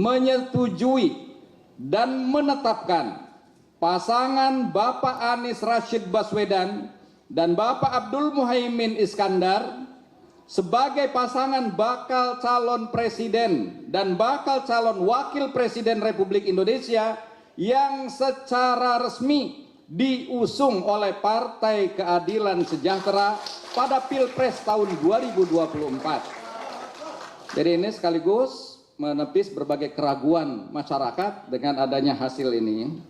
menyetujui dan menetapkan pasangan Bapak Anies Rashid Baswedan dan Bapak Abdul Muhaimin Iskandar sebagai pasangan bakal calon presiden dan bakal calon wakil presiden Republik Indonesia yang secara resmi diusung oleh Partai Keadilan Sejahtera pada Pilpres tahun 2024. Jadi ini sekaligus menepis berbagai keraguan masyarakat dengan adanya hasil ini.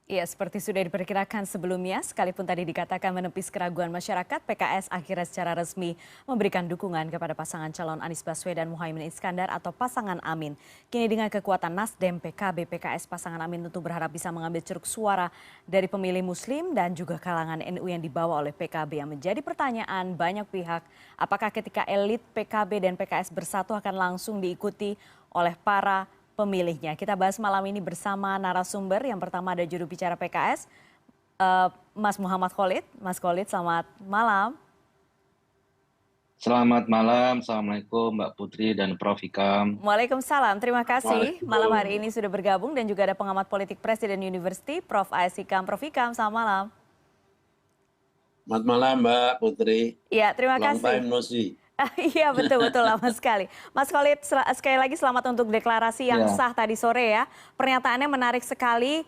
Ya, seperti sudah diperkirakan sebelumnya, sekalipun tadi dikatakan menepis keraguan masyarakat, PKS akhirnya secara resmi memberikan dukungan kepada pasangan calon Anies Baswedan Muhaimin Iskandar atau pasangan Amin. Kini dengan kekuatan Nasdem, PKB, PKS, pasangan Amin tentu berharap bisa mengambil ceruk suara dari pemilih Muslim dan juga kalangan NU yang dibawa oleh PKB. Yang menjadi pertanyaan banyak pihak, apakah ketika elit PKB dan PKS bersatu akan langsung diikuti oleh para pemilihnya. Kita bahas malam ini bersama narasumber. Yang pertama ada juru bicara PKS, Mas Muhammad Khalid. Mas Khalid, selamat malam. Selamat malam, Assalamualaikum Mbak Putri dan Prof. Hikam. Waalaikumsalam, terima kasih malam hari ini sudah bergabung. Dan juga ada pengamat politik Presiden University, Prof. A.S. Hikam. Prof. Hikam, selamat malam. Selamat malam Mbak Putri. Ya, terima kasih. Long time no see. Iya, betul-betul lama sekali. Mas Khalid, sekali lagi selamat untuk deklarasi yang sah tadi sore ya. Pernyataannya menarik sekali,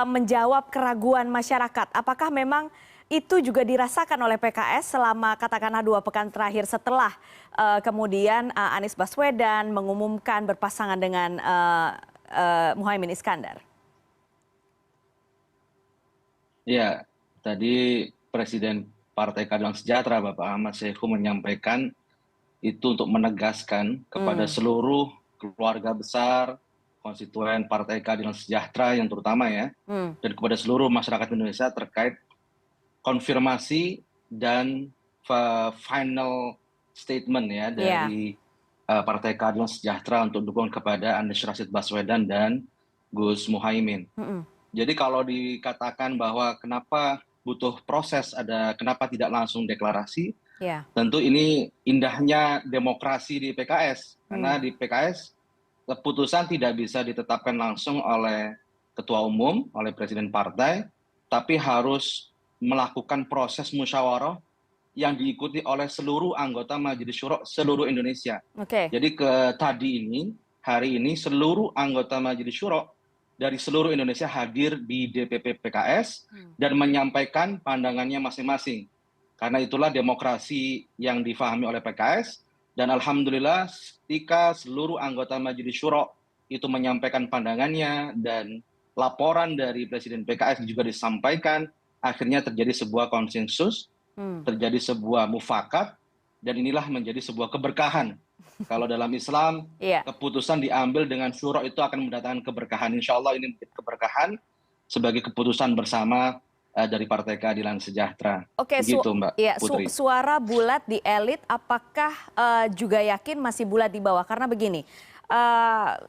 menjawab keraguan masyarakat. Apakah memang itu juga dirasakan oleh PKS selama katakanlah 2 pekan terakhir setelah kemudian Anies Baswedan mengumumkan berpasangan dengan Muhaimin Iskandar? Ya, tadi Presiden Partai Keadilan Sejahtera Bapak Ahmad Saiku menyampaikan itu untuk menegaskan kepada seluruh keluarga besar konstituen Partai Keadilan Sejahtera yang terutama ya, dan kepada seluruh masyarakat Indonesia terkait konfirmasi dan final statement ya dari Partai Keadilan Sejahtera untuk dukungan kepada Anies Rashid Baswedan dan Gus Muhaimin. Jadi kalau dikatakan bahwa kenapa butuh proses, kenapa tidak langsung deklarasi, tentu ini indahnya demokrasi di PKS. Karena di PKS keputusan tidak bisa ditetapkan langsung oleh ketua umum, oleh presiden partai, tapi harus melakukan proses musyawarah yang diikuti oleh seluruh anggota Majelis Syuro seluruh Indonesia. Jadi hari ini seluruh anggota Majelis Syuro dari seluruh Indonesia hadir di DPP PKS dan menyampaikan pandangannya masing-masing. Karena itulah demokrasi yang difahami oleh PKS, dan alhamdulillah ketika seluruh anggota Majelis Syuro itu menyampaikan pandangannya dan laporan dari Presiden PKS juga disampaikan, akhirnya terjadi sebuah konsensus, terjadi sebuah mufakat, dan inilah menjadi sebuah keberkahan. Kalau dalam Islam, keputusan diambil dengan syuro itu akan mendatangkan keberkahan. Insya Allah ini menjadi keberkahan sebagai keputusan bersama dari Partai Keadilan Sejahtera. Oke, begitu Mbak Putri. Suara bulat di elit, apakah juga yakin masih bulat di bawah? Karena begini,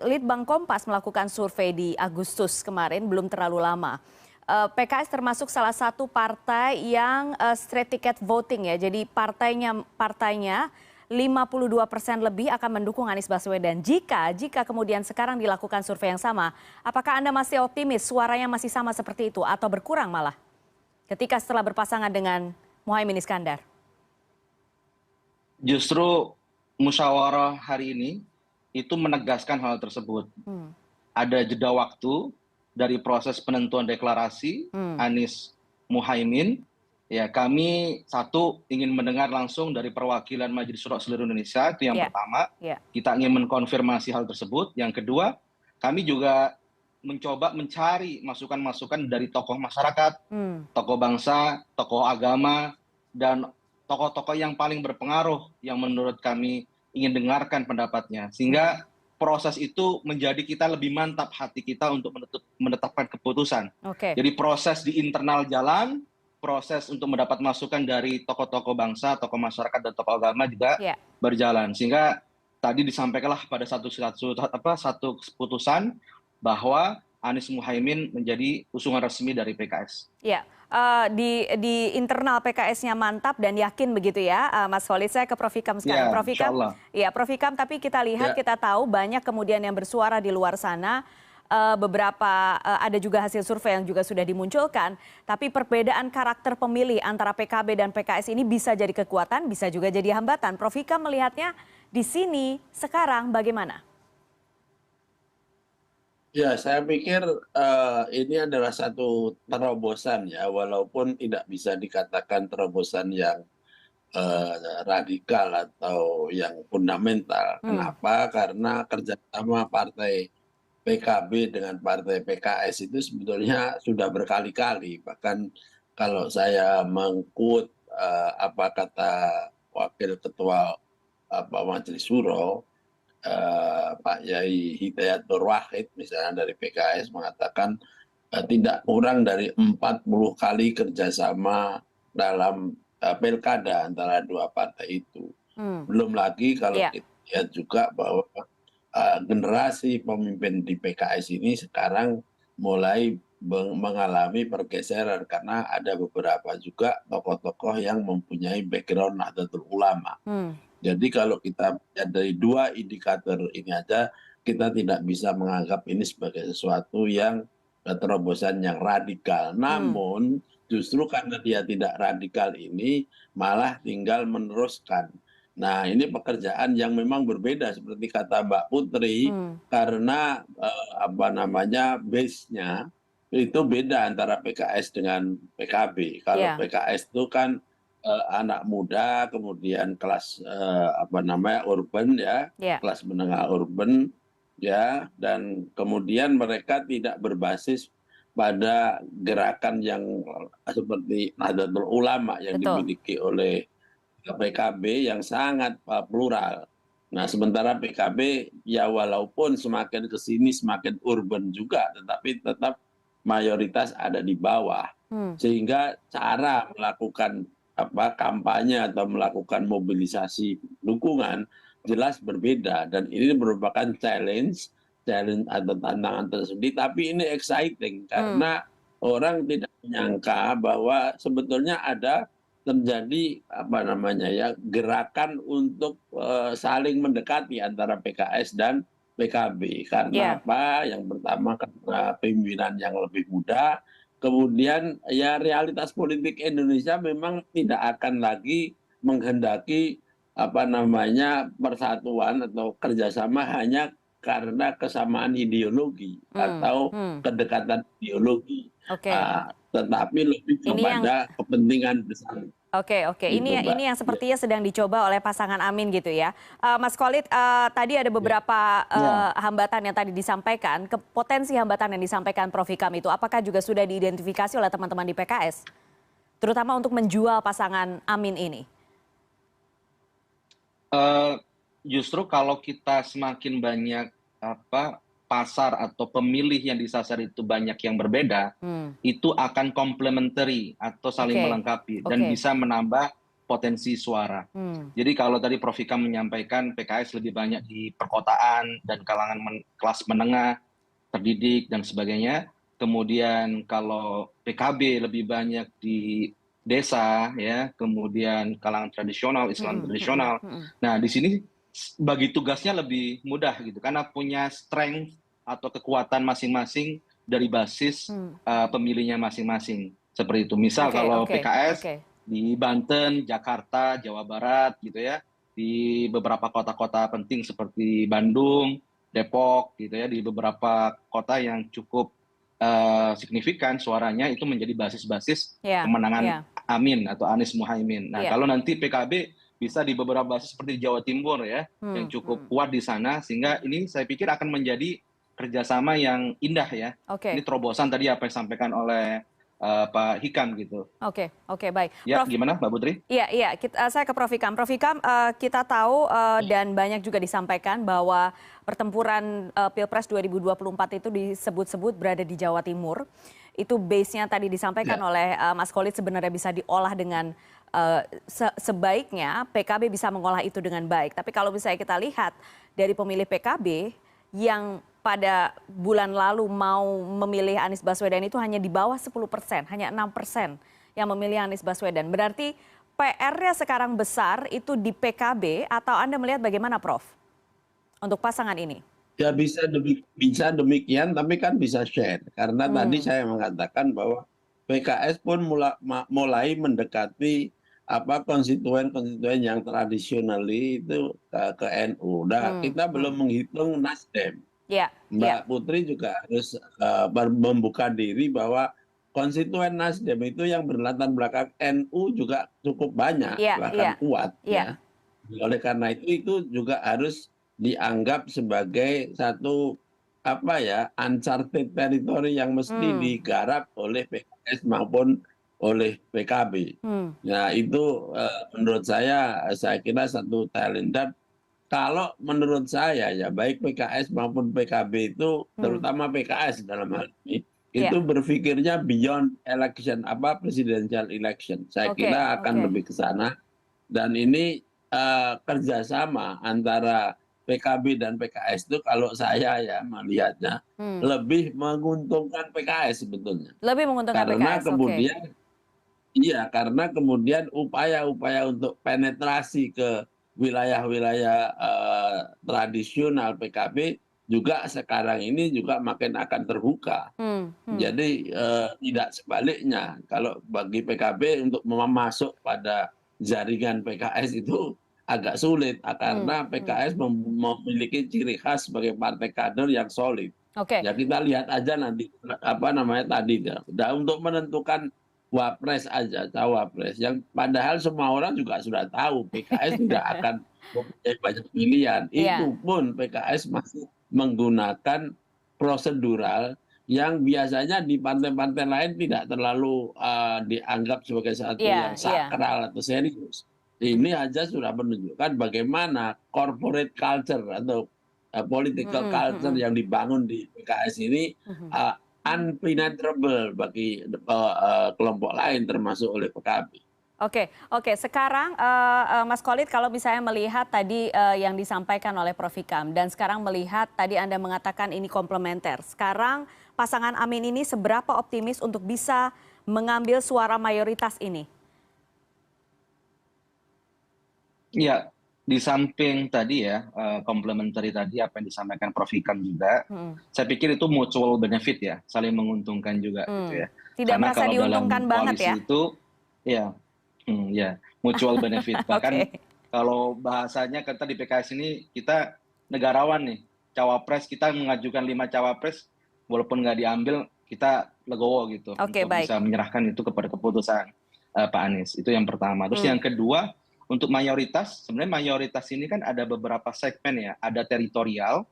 Litbang Kompas melakukan survei di Agustus kemarin, belum terlalu lama. PKS termasuk salah satu partai yang straight ticket voting ya. Jadi partainya 52% lebih akan mendukung Anies Baswedan. Jika kemudian sekarang dilakukan survei yang sama, apakah Anda masih optimis suaranya masih sama seperti itu atau berkurang malah ketika setelah berpasangan dengan Muhaimin Iskandar? Justru musyawarah hari ini itu menegaskan hal tersebut. Ada jeda waktu dari proses penentuan deklarasi Anies Muhaimin. Ya, kami ingin mendengar langsung dari perwakilan Majelis Syuro seluruh Indonesia, itu yang pertama. Kita ingin mengkonfirmasi hal tersebut. Yang kedua, kami juga mencoba mencari masukan-masukan dari tokoh masyarakat, tokoh bangsa, tokoh agama, dan tokoh-tokoh yang paling berpengaruh yang menurut kami ingin dengarkan pendapatnya. Sehingga proses itu menjadi kita lebih mantap hati kita untuk menetapkan keputusan. Jadi proses di internal jalan, proses untuk mendapat masukan dari tokoh-tokoh bangsa, tokoh masyarakat, dan tokoh agama juga berjalan. Sehingga tadi disampaikanlah pada satu keputusan bahwa Anies Muhaimin menjadi usungan resmi dari PKS. Ya, di internal PKS-nya mantap dan yakin begitu ya, Mas Khalid. Saya ke Prof. Ikam sekarang. Ya, Prof. Ikam, insyaallah. ya Prof. Ikam, tapi kita lihat, kita tahu banyak kemudian yang bersuara di luar sana. Beberapa ada juga hasil survei yang juga sudah dimunculkan, tapi perbedaan karakter pemilih antara PKB dan PKS ini bisa jadi kekuatan, bisa juga jadi hambatan. Prof. Ikam melihatnya di sini sekarang bagaimana? Ya, saya pikir ini adalah satu terobosan ya, walaupun tidak bisa dikatakan terobosan yang radikal atau yang fundamental. Kenapa? Karena kerjasama partai PKB dengan partai PKS itu sebetulnya sudah berkali-kali. Bahkan kalau saya mengkut apa kata Wakil Ketua Majelis Suro, Pak Yai Hidayatul Wahid misalnya dari PKS mengatakan tidak kurang dari 40 kali kerjasama dalam pilkada antara dua partai itu. Belum lagi kalau kita lihat juga bahwa generasi pemimpin di PKS ini sekarang mulai mengalami pergeseran karena ada beberapa juga tokoh-tokoh yang mempunyai background Nahdlatul Ulama. Jadi kalau kita lihat dari dua indikator ini aja, kita tidak bisa menganggap ini sebagai sesuatu yang terobosan yang radikal. Namun justru karena dia tidak radikal ini malah tinggal meneruskan. Nah, ini pekerjaan yang memang berbeda seperti kata Mbak Putri, karena base-nya itu beda antara PKS dengan PKB. Kalau PKS itu kan anak muda, kemudian kelas urban ya, kelas menengah urban ya, dan kemudian mereka tidak berbasis pada gerakan yang seperti Nahdlatul Ulama yang dimiliki oleh PKB yang sangat plural. Nah, sementara PKB ya walaupun semakin ke sini semakin urban juga, tetapi tetap mayoritas ada di bawah. Sehingga cara melakukan kampanye atau melakukan mobilisasi dukungan jelas berbeda, dan ini merupakan challenge atau tantangan tersendiri, tapi ini exciting karena orang tidak menyangka bahwa sebetulnya ada terjadi gerakan untuk saling mendekati antara PKS dan PKB. Karena apa? Yang pertama karena pimpinan yang lebih muda, kemudian ya realitas politik Indonesia memang tidak akan lagi menghendaki persatuan atau kerjasama hanya karena kesamaan ideologi atau kedekatan ideologi. Tetapi lebih kepada kepentingan besar. Oke. Ini yang sepertinya sedang dicoba oleh pasangan Amin gitu ya. Mas Khalid, tadi ada beberapa hambatan yang tadi disampaikan. Potensi hambatan yang disampaikan Prof. Ikam itu, apakah juga sudah diidentifikasi oleh teman-teman di PKS? Terutama untuk menjual pasangan Amin ini. Justru kalau kita semakin banyak pasar atau pemilih yang disasar itu banyak yang berbeda, itu akan complementary atau saling melengkapi dan bisa menambah potensi suara. Jadi kalau tadi Prof. Ikam menyampaikan PKS lebih banyak di perkotaan dan kalangan kelas menengah, terdidik dan sebagainya. Kemudian kalau PKB lebih banyak di desa ya, kemudian kalangan tradisional, Islam tradisional. Nah, di sini bagi tugasnya lebih mudah gitu karena punya strength atau kekuatan masing-masing dari basis pemilihnya masing-masing. Seperti itu. Misal kalau PKS di Banten, Jakarta, Jawa Barat gitu ya, di beberapa kota-kota penting seperti Bandung, Depok gitu ya, di beberapa kota yang cukup signifikan suaranya itu menjadi basis-basis kemenangan Amin atau Anies Muhaimin. Nah, kalau nanti PKB bisa di beberapa basis seperti Jawa Timur ya, yang cukup kuat di sana, sehingga ini saya pikir akan menjadi kerjasama yang indah ya. Ini terobosan tadi apa yang disampaikan oleh Pak Hikam gitu. Oke, baik. Ya, gimana Mbak Putri? Iya, saya ke Prof. Ikam. Prof. Ikam, kita tahu dan banyak juga disampaikan bahwa pertempuran Pilpres 2024 itu disebut-sebut berada di Jawa Timur. Itu base-nya tadi disampaikan oleh Mas Khalid sebenarnya bisa diolah dengan sebaiknya PKB bisa mengolah itu dengan baik. Tapi kalau misalnya kita lihat dari pemilih PKB yang pada bulan lalu mau memilih Anies Baswedan itu hanya di bawah 10%, hanya 6% yang memilih Anies Baswedan. Berarti PR-nya sekarang besar itu di PKB atau Anda melihat bagaimana, Prof? Untuk pasangan ini? Ya bisa demikian, tapi kan bisa share. Karena tadi saya mengatakan bahwa PKS pun mulai mendekati konstituen-konstituen yang tradisionally itu ke NU. Nah, kita belum menghitung Nasdem. Mbak Putri juga harus membuka diri bahwa konstituen Nasdem itu yang berlatar belakang NU juga cukup banyak, bahkan kuat. Ya. Oleh karena itu juga harus dianggap sebagai satu uncharted territory yang mesti digarap oleh PKS maupun oleh PKB. Nah itu menurut saya kira satu talented. Kalau menurut saya ya baik PKS maupun PKB itu terutama PKS dalam hal ini itu berpikirnya beyond election presidential election. Saya kira akan lebih ke sana dan ini kerjasama antara PKB dan PKS itu kalau saya ya melihatnya lebih menguntungkan PKS sebetulnya. Lebih menguntungkan karena PKS. Kemudian karena kemudian upaya-upaya untuk penetrasi ke wilayah-wilayah tradisional PKB juga sekarang ini juga makin akan terbuka. Jadi tidak sebaliknya kalau bagi PKB untuk masuk pada jaringan PKS itu agak sulit karena PKS memiliki ciri khas sebagai partai kader yang solid. Ya kita lihat aja nanti tadi untuk menentukan wapres aja, cawapres yang padahal semua orang juga sudah tahu PKS tidak akan mempunyai banyak pilihan. Itu pun PKS masih menggunakan prosedural yang biasanya di partai-partai lain tidak terlalu dianggap sebagai satu yang sakral atau serius. Ini aja sudah menunjukkan bagaimana corporate culture atau political culture yang dibangun di PKS ini unpenetrable bagi kelompok lain termasuk oleh PKB. Oke. Sekarang Mas Khalid kalau misalnya melihat tadi yang disampaikan oleh Prof. Hikam dan sekarang melihat tadi Anda mengatakan ini komplementer. Sekarang pasangan Amin ini seberapa optimis untuk bisa mengambil suara mayoritas ini? Ya, di samping tadi ya, komplementari tadi apa yang disampaikan Prof. Hikam juga, saya pikir itu mutual benefit ya, saling menguntungkan juga gitu ya. Tidak Karena merasa kalau diuntungkan dalam banget koalisi ya? itu, mutual benefit. Bahkan kalau bahasanya kita di PKS ini, kita negarawan nih, cawapres, kita mengajukan 5 cawapres, walaupun nggak diambil, kita legowo gitu. Untuk bisa menyerahkan itu kepada keputusan Pak Anies, itu yang pertama. Terus yang kedua, untuk mayoritas, sebenarnya mayoritas ini kan ada beberapa segmen ya, ada teritorial,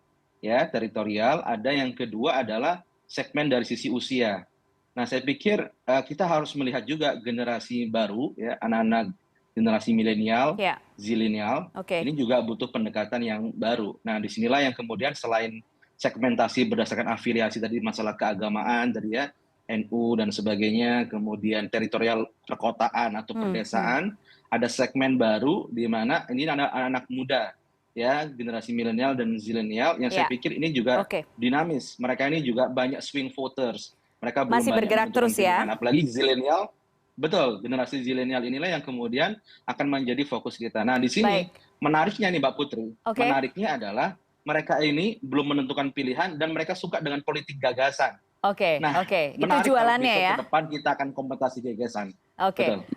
ada yang kedua adalah segmen dari sisi usia. Nah, saya pikir kita harus melihat juga generasi baru, ya, anak-anak generasi milenial, zilenial, ini juga butuh pendekatan yang baru. Nah, disinilah yang kemudian selain segmentasi berdasarkan afiliasi tadi masalah keagamaan tadi ya, NU dan sebagainya, kemudian teritorial perkotaan atau perdesaan, ada segmen baru di mana ini anak-anak muda ya, generasi milenial dan zilenial yang saya pikir ini juga dinamis. Mereka ini juga banyak swing voters. Mereka belum masih bergerak terus ya. Apalagi zilenial, betul, generasi zilenial inilah yang kemudian akan menjadi fokus kita. Nah, di sini menariknya nih Mbak Putri, menariknya adalah mereka ini belum menentukan pilihan dan mereka suka dengan politik gagasan. Itu jualannya ya. Ke depan kita akan kompetisi gagasan.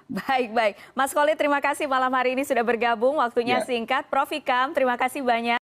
Baik. Mas Khalid terima kasih malam hari ini sudah bergabung, waktunya singkat. Prof. Hikam terima kasih banyak.